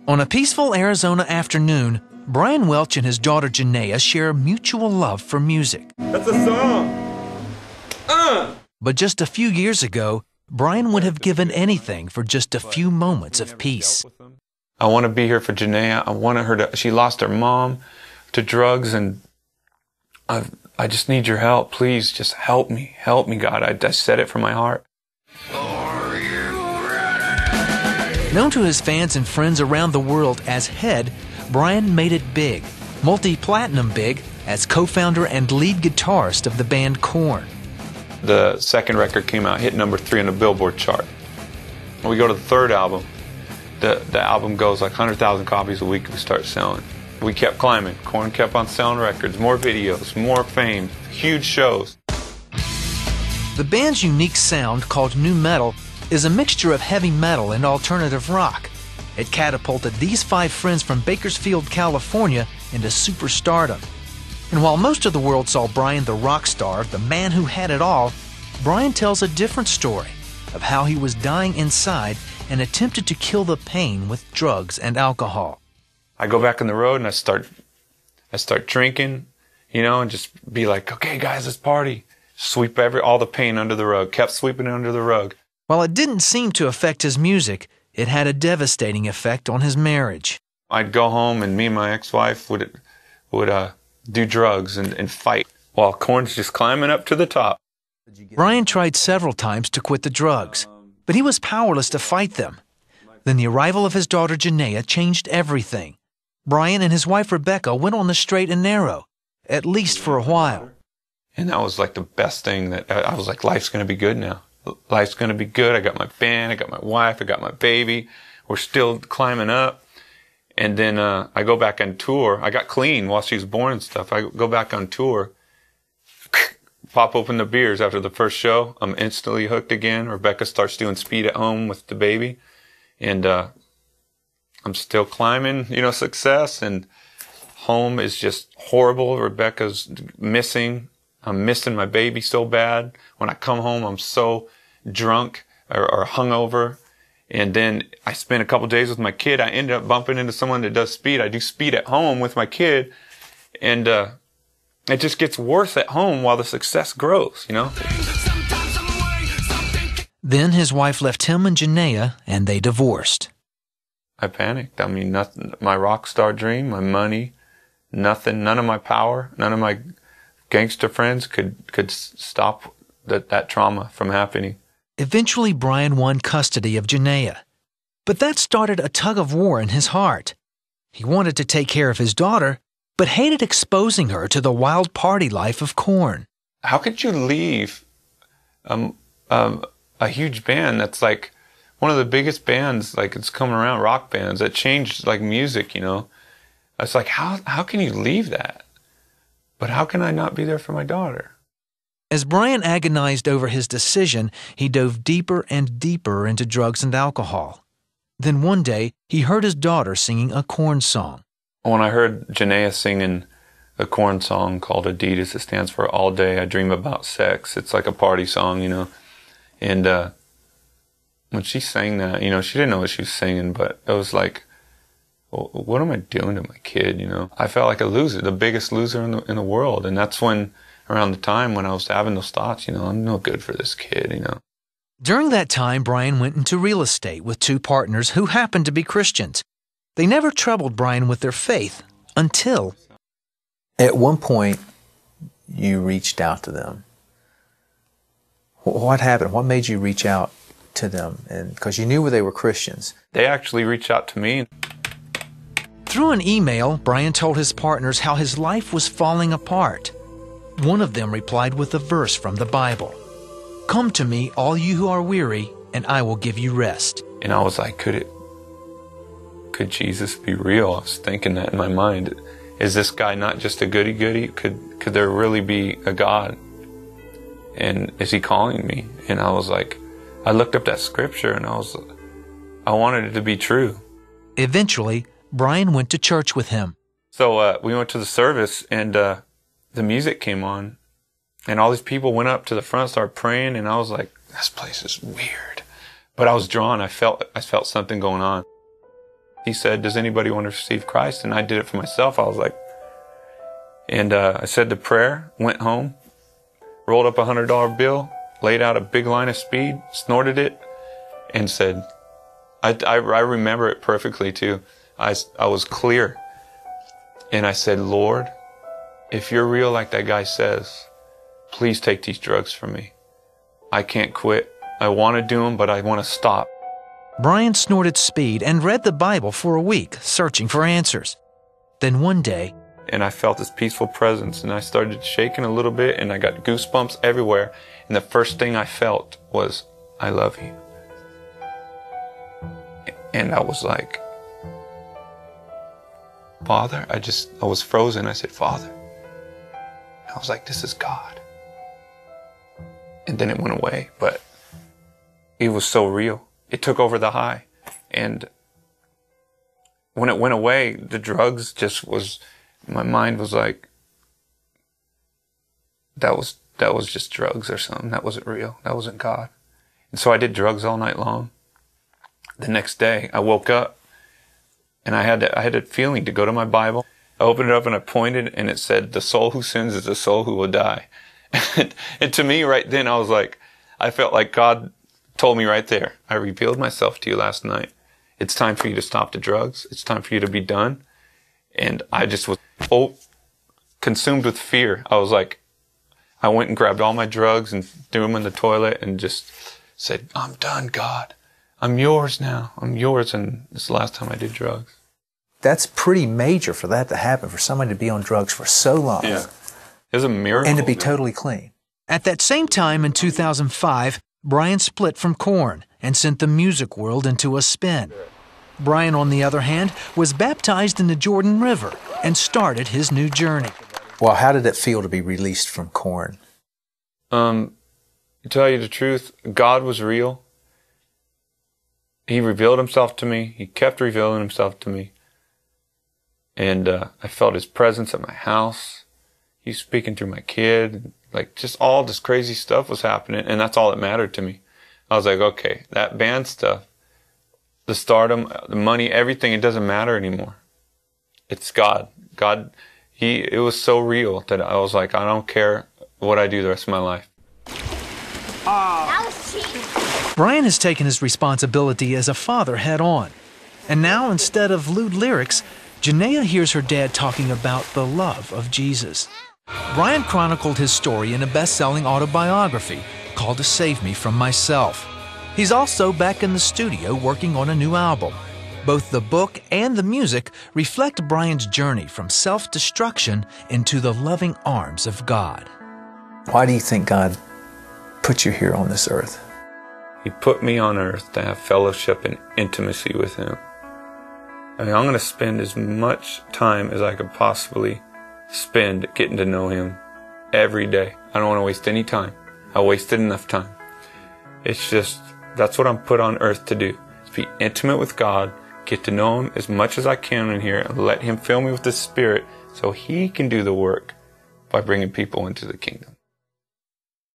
On a peaceful Arizona afternoon, Brian Welch and his daughter Janaea share a mutual love for music. That's a song! But just a few years ago, Brian would have given anything for just a few moments of peace. I want to be here for Janaea. I wanted her to, she lost her mom to drugs, and I just need your help. Please, just help me, God. I said it from my heart. Known to his fans and friends around the world as Head, Brian made it big, multi-platinum big, as co-founder and lead guitarist of the band Korn. The second record came out, hit number 3 on the Billboard chart. When we go to the third album, the album goes like 100,000 copies a week. We start selling. We kept climbing. Korn kept on selling records, more videos, more fame, huge shows. The band's unique sound, called nu metal, is a mixture of heavy metal and alternative rock. It catapulted these 5 friends from Bakersfield, California into superstardom. And while most of the world saw Brian the rock star, the man who had it all, Brian tells a different story of how he was dying inside and attempted to kill the pain with drugs and alcohol. I go back on the road and I start drinking, you know, and just be like, okay guys, let's party. Sweep all the pain under the rug. Kept sweeping it under the rug. While it didn't seem to affect his music, it had a devastating effect on his marriage. I'd go home and me and my ex-wife would do drugs and fight while Korn's just climbing up to the top. Brian tried several times to quit the drugs, but he was powerless to fight them. Then the arrival of his daughter Janaea changed everything. Brian and his wife Rebecca went on the straight and narrow, at least for a while. And that was like the best thing, that I was like, life's going to be good now. Life's going to be good. I got my band, I got my wife, I got my baby. We're still climbing up. And then I go back on tour. I got clean while she was born and stuff. I go back on tour, pop open the beers after the first show. I'm instantly hooked again. Rebecca starts doing speed at home with the baby. And I'm still climbing, you know, success. And home is just horrible. Rebecca's missing. I'm missing my baby so bad. When I come home, I'm so drunk or hungover. And then I spent a couple days with my kid. I ended up bumping into someone that does speed. I do speed at home with my kid. And it just gets worse at home while the success grows, you know? Then his wife left him and Janaea, and they divorced. I panicked. I mean, nothing. My rock star dream, my money, nothing, none of my power, none of my gangster friends could stop that trauma from happening. Eventually, Brian won custody of Janaea. But that started a tug-of-war in his heart. He wanted to take care of his daughter, but hated exposing her to the wild party life of Korn. How could you leave a huge band that's like one of the biggest bands, like it's coming around, rock bands, that changed like music, you know? It's like, how can you leave that? But how can I not be there for my daughter? As Brian agonized over his decision, he dove deeper and deeper into drugs and alcohol. Then one day, he heard his daughter singing a Korn song. When I heard Janaea singing a Korn song called Adidas, it stands for All Day I Dream About Sex. It's like a party song, you know. And when she sang that, you know, she didn't know what she was singing, but it was like, well, what am I doing to my kid, you know? I felt like a loser, the biggest loser in the world. And that's when, around the time when I was having those thoughts, you know, I'm no good for this kid, you know. During that time, Brian went into real estate with 2 partners who happened to be Christians. They never troubled Brian with their faith until... At one point, you reached out to them. What happened? What made you reach out to them? And because you knew they were Christians. They actually reached out to me. Through an email, Brian told his partners how his life was falling apart. One of them replied with a verse from the Bible. "Come to me, all you who are weary, and I will give you rest." And I was like, could Jesus be real? I was thinking that in my mind. Is this guy not just a goody-goody? Could there really be a God? And is he calling me? And I was like, I looked up that scripture and I wanted it to be true. Eventually, Brian went to church with him. So we went to the service and the music came on and all these people went up to the front, started praying, and I was like, this place is weird. But I was drawn. I felt something going on. he said, does anybody want to receive Christ? And I did it for myself. I was like, and I said the prayer, went home, rolled up a $100 bill, laid out a big line of speed, snorted it, and said, I remember it perfectly too. I was clear. And I said, Lord, if you're real like that guy says, please take these drugs from me. I can't quit. I want to do them, but I want to stop. Brian snorted speed and read the Bible for a week, searching for answers. Then one day, and I felt this peaceful presence, and I started shaking a little bit, and I got goosebumps everywhere. And the first thing I felt was, I love you. And I was like, Father, I was frozen. I said, Father. I was like, this is God. And then it went away, but it was so real. It took over the high. And when it went away, the drugs just was, my mind was like, that was just drugs or something. That wasn't real. That wasn't God. And so I did drugs all night long. The next day, I woke up and I had a feeling to go to my Bible. I opened it up and I pointed, and it said, the soul who sins is the soul who will die. And to me right then, I was like, I felt like God told me right there, I revealed myself to you last night. It's time for you to stop the drugs. It's time for you to be done. And I just was consumed with fear. I was like, I went and grabbed all my drugs and threw them in the toilet and just said, I'm done, God. I'm yours now. I'm yours. And this is the last time I did drugs. That's pretty major for that to happen, for somebody to be on drugs for so long. Yeah. It was a miracle. And to be totally clean. at that same time in 2005, Brian split from Korn and sent the music world into a spin. Brian, on the other hand, was baptized in the Jordan River and started his new journey. Well, how did it feel to be released from Korn? To tell you the truth, God was real. He revealed himself to me. He kept revealing himself to me. And I felt his presence at my house. He's speaking through my kid. Like, just all this crazy stuff was happening, and that's all that mattered to me. I was like, okay, that band stuff, the stardom, the money, everything, it doesn't matter anymore. It's God. God, it was so real that I was like, I don't care what I do the rest of my life. That was cheap. Brian has taken his responsibility as a father head on. And now, instead of lewd lyrics, Janaea hears her dad talking about the love of Jesus. Brian chronicled his story in a best-selling autobiography called To Save Me From Myself. He's also back in the studio working on a new album. Both the book and the music reflect Brian's journey from self-destruction into the loving arms of God. Why do you think God put you here on this earth? He put me on earth to have fellowship and intimacy with him. I mean, I'm going to spend as much time as I could possibly spend getting to know him every day. I don't want to waste any time. I wasted enough time. It's just, that's what I'm put on earth to do. Is be intimate with God, get to know him as much as I can in here, and let him fill me with his Spirit so he can do the work by bringing people into the kingdom.